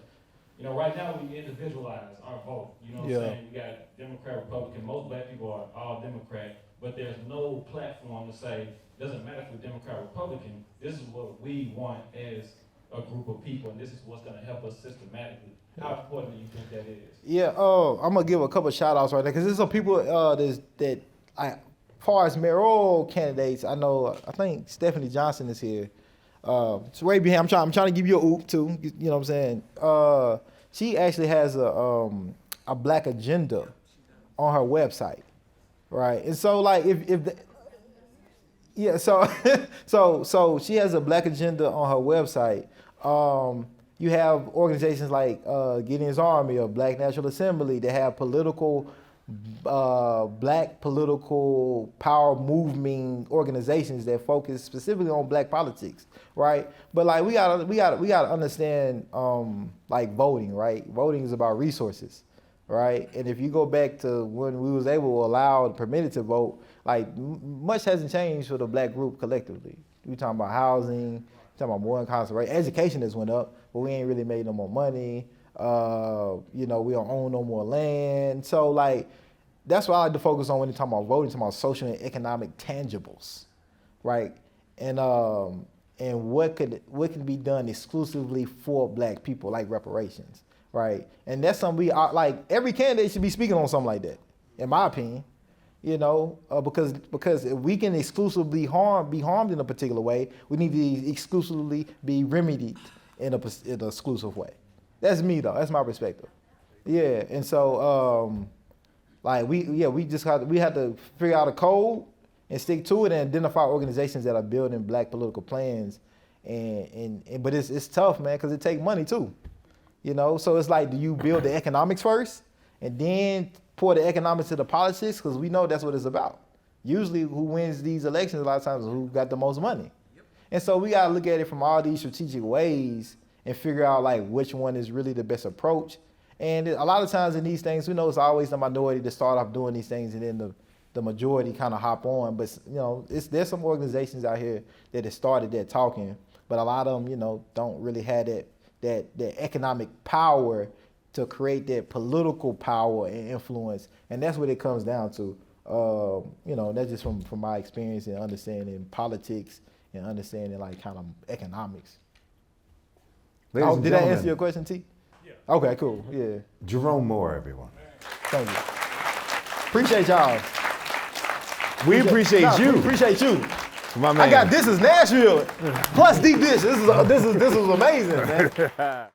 right now we individualize our vote. You know what I'm saying? We got Democrat, Republican, most black people are all Democrat, but there's no platform to say, doesn't matter if we're Democrat or Republican, this is what we want as a group of people, and this is what's gonna help us systematically. How important do you think that is? Yeah, I'm gonna give a couple of shout outs right there, because there's some people that as far as mayoral candidates, I think Stephanie Johnson is here. So right behind, I'm trying to give you a oop too, you know what I'm saying? She actually has a black agenda on her website, right? And so like so she has a black agenda on her website. You have organizations like Gideon's Army or Black National Assembly that have black political power moving organizations that focus specifically on black politics, right? But like we gotta understand like voting, right? Voting is about resources, right? And if you go back to when we was able to allow and permitted to vote, like much hasn't changed for the black group collectively. We talking about housing, talking about more incarceration, education has went up, but we ain't really made no more money. We don't own no more land. So like, that's what I like to focus on when you're talking about voting, talking about social and economic tangibles, right? And what can be done exclusively for black people, like reparations, right? And that's something like every candidate should be speaking on something like that, in my opinion. Because if we can exclusively be harmed in a particular way, we need to exclusively be remedied in an exclusive way. That's me though. That's my perspective. Yeah, and so we had to figure out a code and stick to it and identify organizations that are building black political plans. But it's tough, man, because it takes money too. So it's like, do you build the economics first and then pour the economics to the politics? Because we know that's what it's about. Usually who wins these elections a lot of times is who got the most money. Yep. And so we got to look at it from all these strategic ways and figure out like which one is really the best approach. And a lot of times in these things, we know it's always the minority that start off doing these things and then the majority kind of hop on. But there's some organizations out here that have started that talking, but a lot of them, don't really have that economic power to create that political power and influence. And that's what it comes down to. That's just from my experience in understanding politics and understanding like kind of economics. Did I answer your question, T? Yeah. Okay, cool. Yeah. Jerome Moore, everyone. Thank you. Appreciate y'all. We appreciate you. Appreciate you. My man. This is Nashville plus Deep Dish. This is amazing, man.